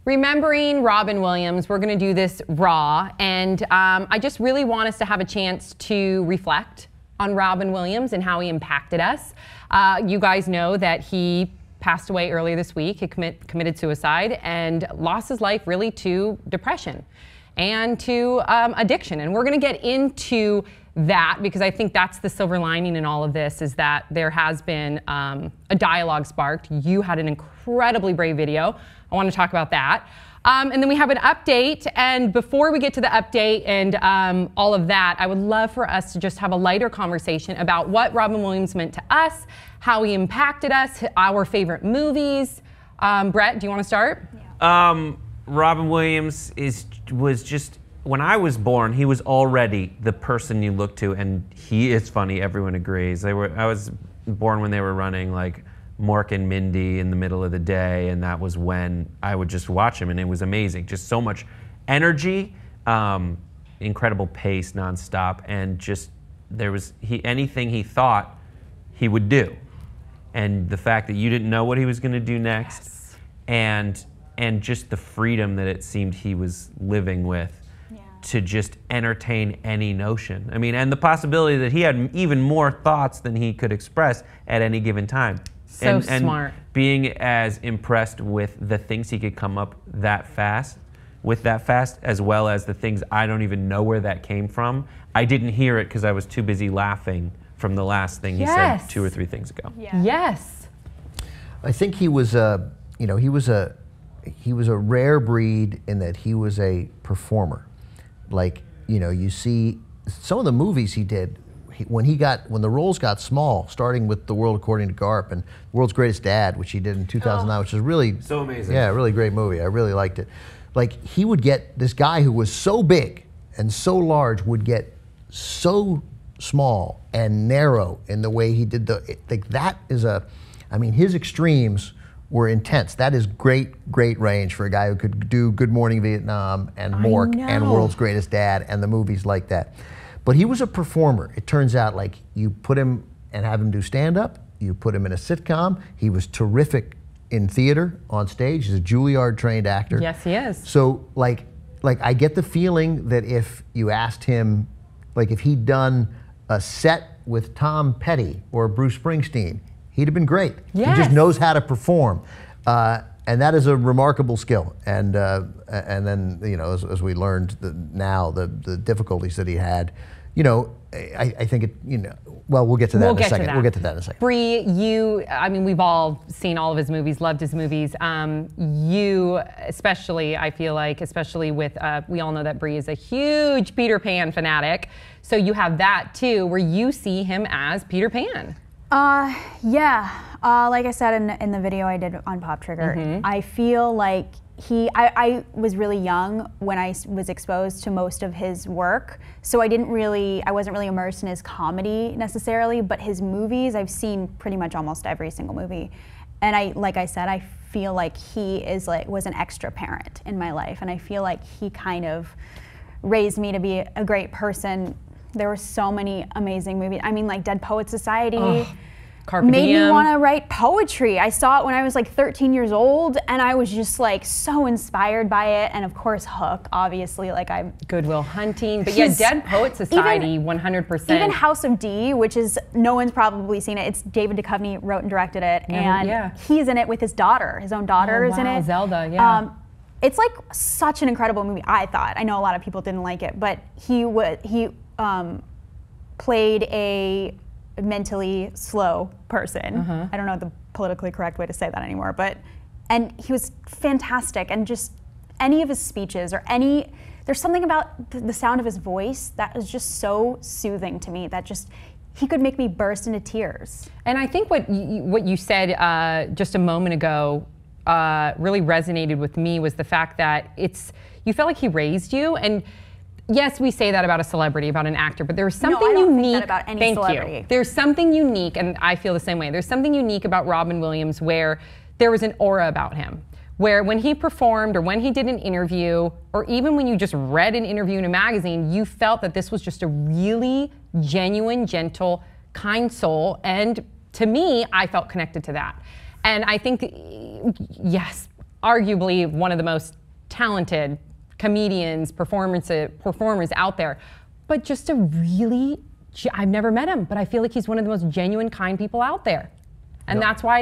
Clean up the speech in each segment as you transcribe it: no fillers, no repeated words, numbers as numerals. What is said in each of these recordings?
remembering Robin Williams. We're going to do this raw, and I just really want us to have a chance to reflect on Robin Williams and how he impacted us. You guys know that he passed away earlier this week. He committed suicide and lost his life really to depression and to addiction. And we're going to get into that because I think that's the silver lining in all of this, is that there has been a dialogue sparked. You had an incredibly brave video. I want to talk about that. And then we have an update. And before we get to the update and all of that, I would love for us to just have a lighter conversation about what Robin Williams meant to us, how he impacted us, our favorite movies. Brett, do you want to start? Yeah. Robin Williams was just, when I was born, he was already the person you look to, and he is funny. Everyone agrees. I was born when they were running like Mork and Mindy in the middle of the day, and that was when I would just watch him, and it was amazing. Just so much energy, incredible pace nonstop, and just anything he thought he would do, and the fact that you didn't know what he was going to do next, yes. and just the freedom that it seemed he was living with. To just entertain any notion. I mean, and the possibility that he had even more thoughts than he could express at any given time. So smart. And being as impressed with the things he could come up that fast, as well as the things I don't even know where that came from. I didn't hear it because I was too busy laughing from the last thing he said 2 or 3 things ago. Yeah. Yes. I think he was a rare breed in that he was a performer. Like, you see some of the movies he did when the roles got small, starting with The World According to Garp and World's Greatest Dad, which he did in 2009, which is really so amazing. Yeah, really great movie. I really liked it. Like, he would get this guy who was so big and so large would get so small and narrow in the way he did his extremes were intense. That is great range for a guy who could do Good Morning Vietnam and Mork and World's Greatest Dad and the movies like that. But he was a performer. It turns out, like, you put him and have him do stand-up, you put him in a sitcom. He was terrific in theater, on stage. He's a Juilliard-trained actor. Yes, he is. So, like I get the feeling that if you asked him, like, if he'd done a set with Tom Petty or Bruce Springsteen, he'd have been great. Yes. He just knows how to perform, and that is a remarkable skill. And then as we learned the difficulties that he had, I think it. Well, we'll get to that in a second. We'll get to that in a second. Bree, we've all seen all of his movies, loved his movies. You especially, I feel like, especially with we all know that Bree is a huge Peter Pan fanatic. So you have that too, where you see him as Peter Pan. Yeah. Like I said in the video I did on Pop Trigger, I feel like I was really young when I was exposed to most of his work, so I wasn't really immersed in his comedy necessarily, but his movies, I've seen pretty much almost every single movie. And like I said, I feel like he was an extra parent in my life, and I feel like he kind of raised me to be a great person. There were so many amazing movies. I mean, like Dead Poets Society made me want to write poetry. I saw it when I was like 13 years old, and I was just like so inspired by it. And of course, Hook, obviously, like Good Will Hunting. But yeah, Dead Poets Society, 100%. Even House of D, which is, no one's probably seen it. It's David Duchovny wrote and directed it, and he's in it with his daughter. His own daughter is in it. Zelda, yeah. It's like such an incredible movie, I thought. I know a lot of people didn't like it, but he played a mentally slow person. I don't know the politically correct way to say that anymore, and he was fantastic. And just any of his speeches there's something about the sound of his voice that is just so soothing to me, that just, he could make me burst into tears. And I think what you said just a moment ago really resonated with me, was the fact that you felt like he raised you. And yes, we say that about a celebrity, about an actor, but there's something unique. No, I don't think that about any celebrity. You. There's something unique, and I feel the same way. There's something unique about Robin Williams, where there was an aura about him, where when he performed or when he did an interview, or even when you just read an interview in a magazine, you felt that this was just a really genuine, gentle, kind soul. And to me, I felt connected to that. And I think, yes, arguably one of the most talented comedians, performers out there, but just a really, I've never met him, but I feel like he's one of the most genuine, kind people out there. And that's why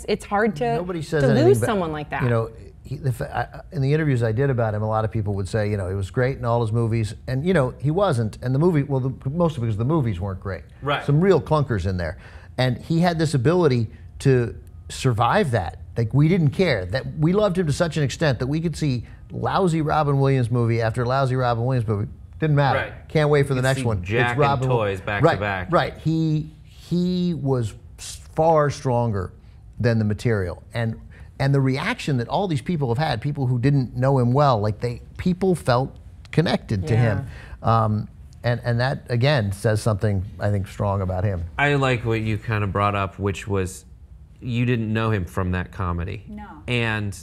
it's hard to lose someone like that. You know, in the interviews I did about him, a lot of people would say, you know, he was great in all his movies, and you know, he wasn't. And the movie, well, mostly because the movies weren't great. Right. Some real clunkers in there, and he had this ability to survive that. Like, we didn't care. That we loved him to such an extent that we could see lousy Robin Williams movie after lousy Robin Williams movie. Didn't matter. Right. Can't wait for the next one. Jack it's Robin and toys back right, to back. Right. He was far stronger than the material, and the reaction that all these people have had, people who didn't know him well, like people felt connected to him, and that again says something, I think, strong about him. I like what you kind of brought up, which was you didn't know him from that comedy. No. And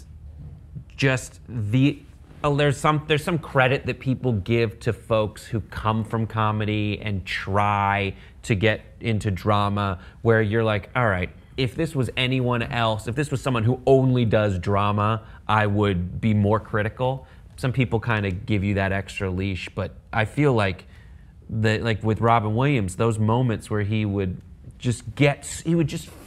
just there's some credit that people give to folks who come from comedy and try to get into drama, where you're like, all right, if this was anyone else, if this was someone who only does drama, I would be more critical. Some people kind of give you that extra leash, but I feel like with Robin Williams, those moments where he would just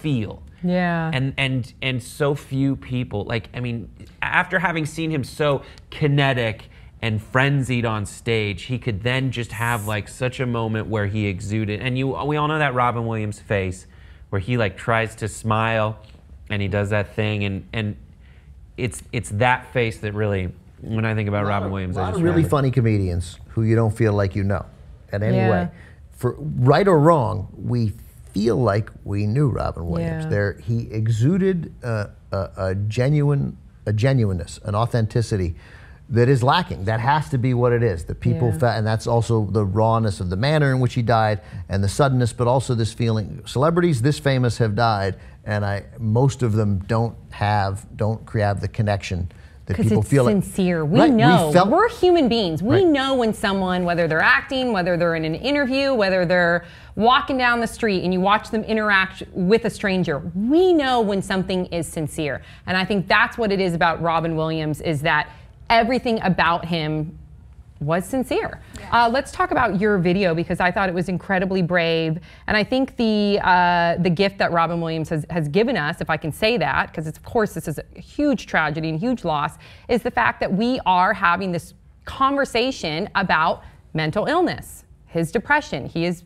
feel. Yeah. And so few people, like, I mean, after having seen him so kinetic and frenzied on stage, he could then just have like such a moment where he exuded, and we all know that Robin Williams face where he like tries to smile and he does that thing, and it's that face that really, when I think about Robin Williams, a lot of really funny comedians who you don't feel like you know in any way. For right or wrong, we feel like we knew Robin Williams. He exuded a genuineness, an authenticity that is lacking. That has to be what it is. That people felt, and that's also the rawness of the manner in which he died, and the suddenness, but also this feeling. Celebrities this famous have died, and most of them don't have the connection that people feel like. Because it's sincere. We know. We're human beings. We know when someone, whether they're acting, whether they're in an interview, whether they're walking down the street and you watch them interact with a stranger, we know when something is sincere. And I think that's what it is about Robin Williams, is that everything about him was sincere. Yeah. Let's talk about your video, because I thought it was incredibly brave, and I think the gift that Robin Williams has given us, if I can say that, because of course this is a huge tragedy and huge loss, is the fact that we are having this conversation about mental illness, his depression. He has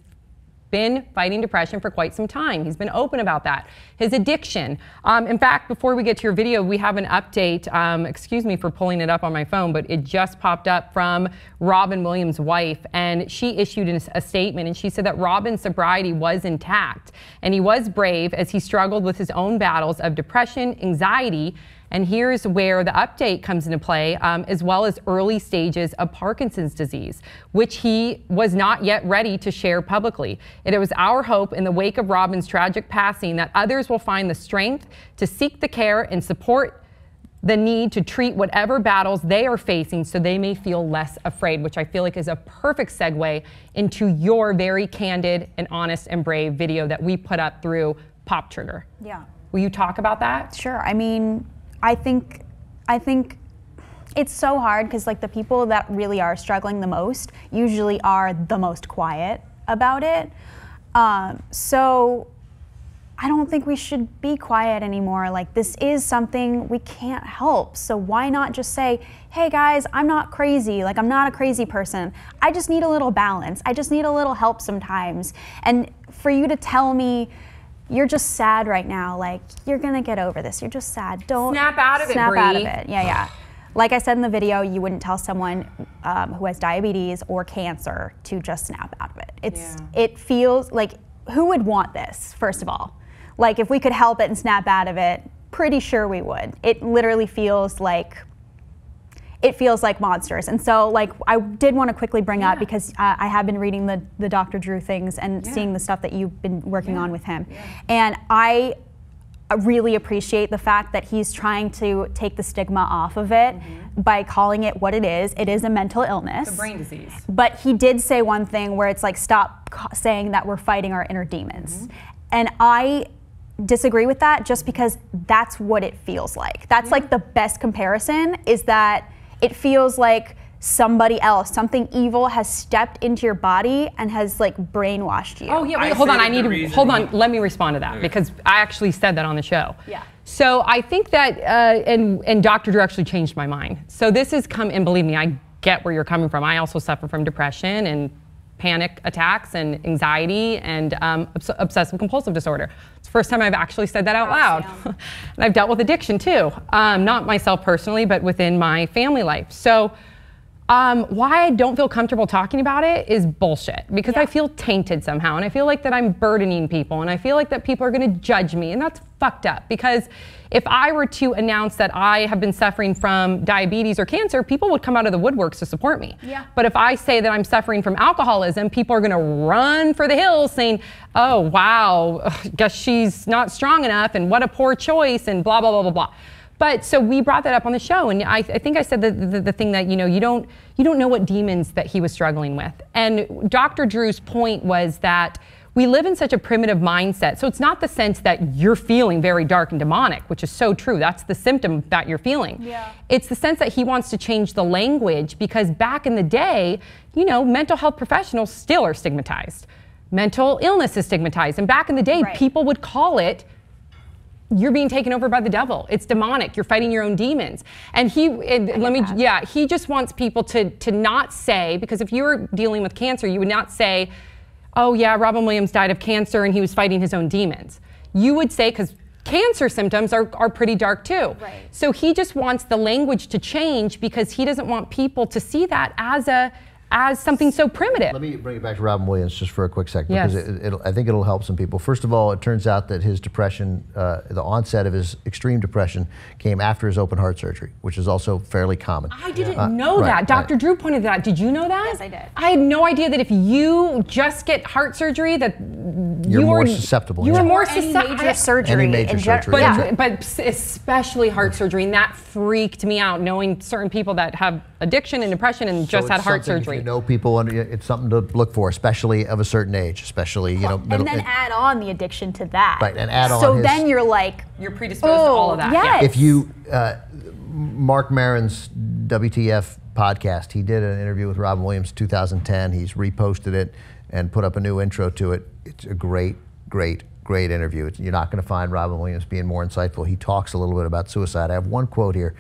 been fighting depression for quite some time. He's been open about that. His addiction. In fact, before we get to your video, we have an update. Excuse me for pulling it up on my phone, but it just popped up from Robin Williams' wife, and she issued a statement, and she said that Robin's sobriety was intact, and he was brave as he struggled with his own battles of depression, anxiety, and here's where the update comes into play, as well as early stages of Parkinson's disease, which he was not yet ready to share publicly. It was our hope in the wake of Robin's tragic passing that others will find the strength to seek the care and support the need to treat whatever battles they are facing so they may feel less afraid, which I feel like is a perfect segue into your very candid and honest and brave video that we put up through Pop Trigger. Yeah. Will you talk about that? Sure. I mean, I think it's so hard because like the people that really are struggling the most usually are the most quiet about it. So I don't think we should be quiet anymore. Like, this is something we can't help. So why not just say, hey guys, I'm not crazy. Like, I'm not a crazy person. I just need a little balance. I just need a little help sometimes. And for you to tell me, you're just sad right now, like, you're gonna get over this. You're just sad. Don't snap out of it, snap Bree. out of it. Yeah. Like I said in the video, you wouldn't tell someone who has diabetes or cancer to just snap out of it. It feels like, who would want this, first of all? Like, if we could help it and snap out of it, pretty sure we would. It literally feels like monsters. And so, like, I did want to quickly bring up, because I have been reading the Dr. Drew things and seeing the stuff that you've been working on with him. And I really appreciate the fact that he's trying to take the stigma off of it by calling it what it is. It is a mental illness. It's a brain disease. But he did say one thing where it's like, stop saying that we're fighting our inner demons. And I disagree with that just because that's what it feels like. That's like the best comparison, is that it feels like somebody else, something evil has stepped into your body and has like brainwashed you. Oh yeah, wait, hold on. Hold on. Let me respond to that because I actually said that on the show. Yeah. So I think that, and Dr. Drew actually changed my mind. So this has come, and believe me, I get where you're coming from. I also suffer from depression and panic attacks and anxiety and obsessive compulsive disorder. It's the first time I've actually said that out loud. And I've dealt with addiction too. Not myself personally, but within my family life. So why I don't feel comfortable talking about it is bullshit, because I feel tainted somehow, and I feel like that I'm burdening people, and I feel like that people are gonna judge me, and that's fucked up, because if I were to announce that I have been suffering from diabetes or cancer, people would come out of the woodworks to support me. Yeah. But if I say that I'm suffering from alcoholism, people are gonna run for the hills saying, oh wow, guess she's not strong enough, and what a poor choice, and blah, blah, blah, blah, blah. But so we brought that up on the show, and I think I said the thing that, you know, you don't know what demons that he was struggling with. And Dr. Drew's point was that we live in such a primitive mindset. So it's not the sense that you're feeling very dark and demonic, which is so true. That's the symptom that you're feeling. Yeah. It's the sense that he wants to change the language, because back in the day, you know, mental health professionals still are stigmatized. Mental illness is stigmatized. And back in the day, people would call it, you're being taken over by the devil. It's demonic. You're fighting your own demons. And he just wants people to not say, because if you were dealing with cancer, you would not say, oh yeah, Robin Williams died of cancer and he was fighting his own demons. You would say, because cancer symptoms are pretty dark too. Right. So he just wants the language to change, because he doesn't want people to see that as something so primitive. Let me bring it back to Robin Williams just for a quick second, because I think it'll help some people. First of all, it turns out that his depression, the onset of his extreme depression, came after his open heart surgery, which is also fairly common. I didn't know that. Dr. Drew pointed that out. Did you know that? Yes, I did. I had no idea that if you just get heart surgery, that you're more susceptible. You were more susceptible. Any major surgery. Any major surgery. But especially heart surgery, and that freaked me out, knowing certain people that have addiction and depression and just had heart surgery. If you know people, it's something to look for, especially of a certain age, especially, you know, middle. And then add on the addiction to that. Right, and add on. So then you're like, you're predisposed to all of that. Yes. If you, Mark Maron's WTF podcast, he did an interview with Robin Williams 2010. He's reposted it and put up a new intro to it. It's a great interview. You're not going to find Robin Williams being more insightful. He talks a little bit about suicide. I have one quote here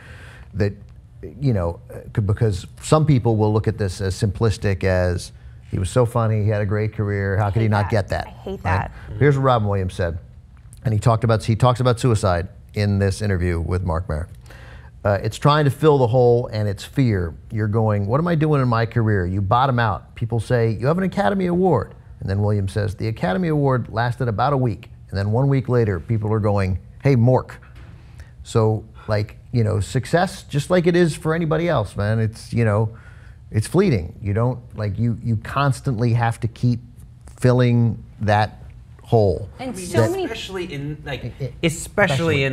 that, you know, because some people will look at this as simplistic as, he was so funny, he had a great career, how could he not get that? I hate that. Here's what Robin Williams said, and he talks about suicide in this interview with Mark Maron. It's trying to fill the hole, and it's fear. You're going, what am I doing in my career? You bottom out. People say, you have an Academy Award. And then Williams says, the Academy Award lasted about a week. And then 1 week later, people are going, hey, Mork. So, like, you know, success, just like it is for anybody else, man, it's, you know, it's fleeting. You don't, like, you constantly have to keep filling that hole. And so many, especially in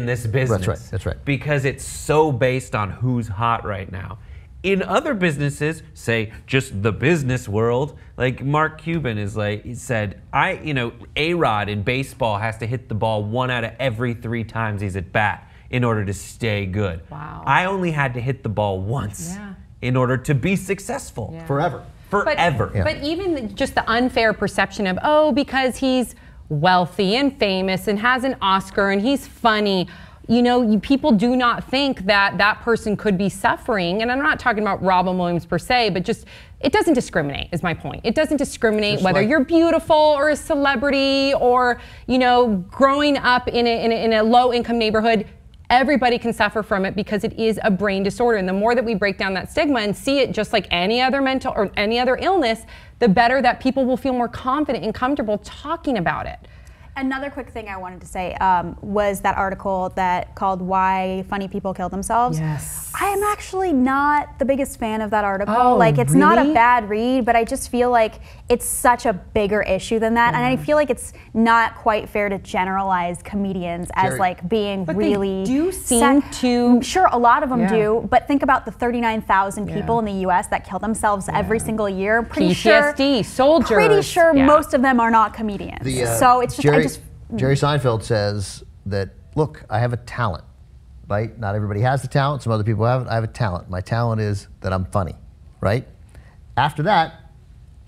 this business. That's right. Because it's so based on who's hot right now. In other businesses, say just the business world, like Mark Cuban is like, he said, A-Rod in baseball has to hit the ball 1 out of every 3 times he's at bat in order to stay good. Wow. I only had to hit the ball once in order to be successful. Yeah. Forever. But even just the unfair perception of, oh, because he's wealthy and famous and has an Oscar and he's funny, you know, people do not think that that person could be suffering. And I'm not talking about Robin Williams per se, but just, it doesn't discriminate is my point. It doesn't discriminate just whether you're beautiful or a celebrity or, you know, growing up in a low income neighborhood. Everybody can suffer from it because it is a brain disorder. And the more that we break down that stigma and see it just like any other mental or any other illness, the better that people will feel more confident and comfortable talking about it. Another quick thing I wanted to say was that article that called Why Funny People Kill Themselves. Yes. I am actually not the biggest fan of that article. Oh, like, it's really? not a bad read, but I just feel like it's such a bigger issue than that. And I feel like it's not quite fair to generalize comedians as like being really... They do seem to... Sure, a lot of them do, but think about the 39,000 people in the US that kill themselves every single year. Pretty PTSD, sure, soldiers. Pretty sure most of them are not comedians. So it's just, Jerry Seinfeld says that, look, I have a talent, right? Not everybody has the talent. Some other people have it. I have a talent. My talent is that I'm funny, right? After that,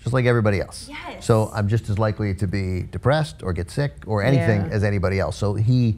just like everybody else. Yes. So I'm just as likely to be depressed or get sick or anything as anybody else. So he's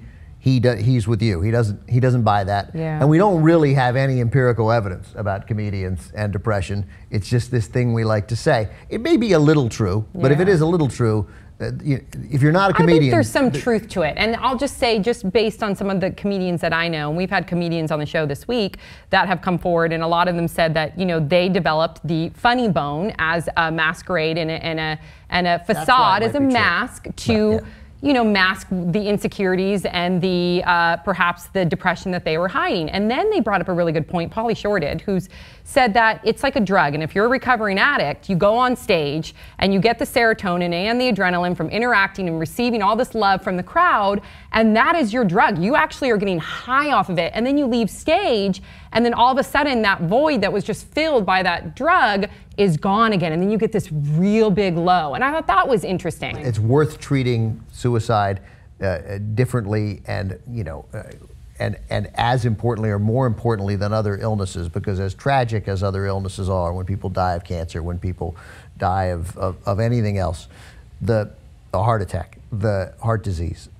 with you. He doesn't buy that. Yeah. And we don't really have any empirical evidence about comedians and depression. It's just this thing we like to say. It may be a little true, but if it is a little true, if you're not a comedian, I think there's some truth to it. And I'll just say, just based on some of the comedians that I know, and we've had comedians on the show this week that have come forward, and a lot of them said that, you know, they developed the funny bone as a masquerade and a facade, as a mask to you know, mask the insecurities and the perhaps the depression that they were hiding. And then they brought up a really good point, Pauly Shore did, who's said that it's like a drug. And if you're a recovering addict, you go on stage and you get the serotonin and the adrenaline from interacting and receiving all this love from the crowd, and that is your drug. You actually are getting high off of it, and then you leave stage, and then all of a sudden that void that was just filled by that drug is gone again, and then you get this real big low. And I thought that was interesting. It's worth treating suicide differently, and you know, and as importantly or more importantly than other illnesses, because as tragic as other illnesses are, when people die of cancer, when people die of anything else, the heart attack, the heart disease,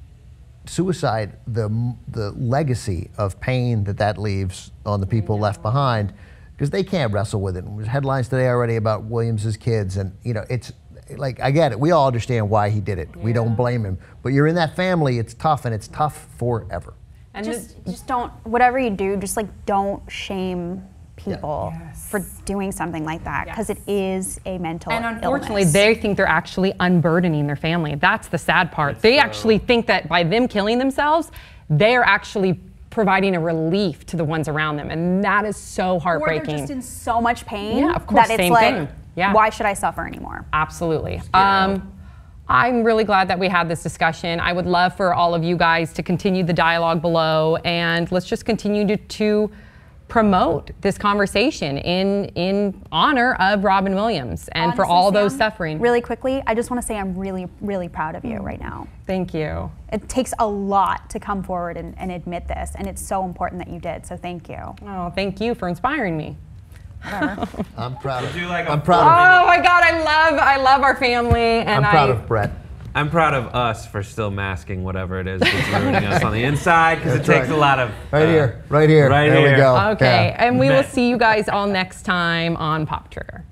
suicide, the legacy of pain that leaves on the people left behind, because they can't wrestle with it. There's headlines today already about Williams's kids, and you know, it's like, I get it. We all understand why he did it. Yeah. We don't blame him. But you're in that family, it's tough, and it's tough forever. And just don't, whatever you do, just like don't shame people for doing something like that, because it is a mental illness. And unfortunately, they think they're actually unburdening their family. That's the sad part. They actually think that by them killing themselves, they are actually providing a relief to the ones around them, and that is so heartbreaking. Or they're just in so much pain of course, that it's same like, thing. Yeah. Why should I suffer anymore? Absolutely. I'm really glad that we had this discussion. I would love for all of you guys to continue the dialogue below, and let's just continue to promote this conversation in honor of Robin Williams and honestly, for all those suffering. Really quickly, I just want to say I'm really, really proud of you right now. Thank you. It takes a lot to come forward and admit this, and it's so important that you did, so thank you. Oh, thank you for inspiring me. I'm proud of you. I'm proud of Oh my God, I love our family, and I'm proud of Brett. I'm proud of us for still masking whatever it is that's ruining us on the inside, because it takes a lot of... Right here. There we go. Okay, and we will see you guys all next time on Pop Trigger.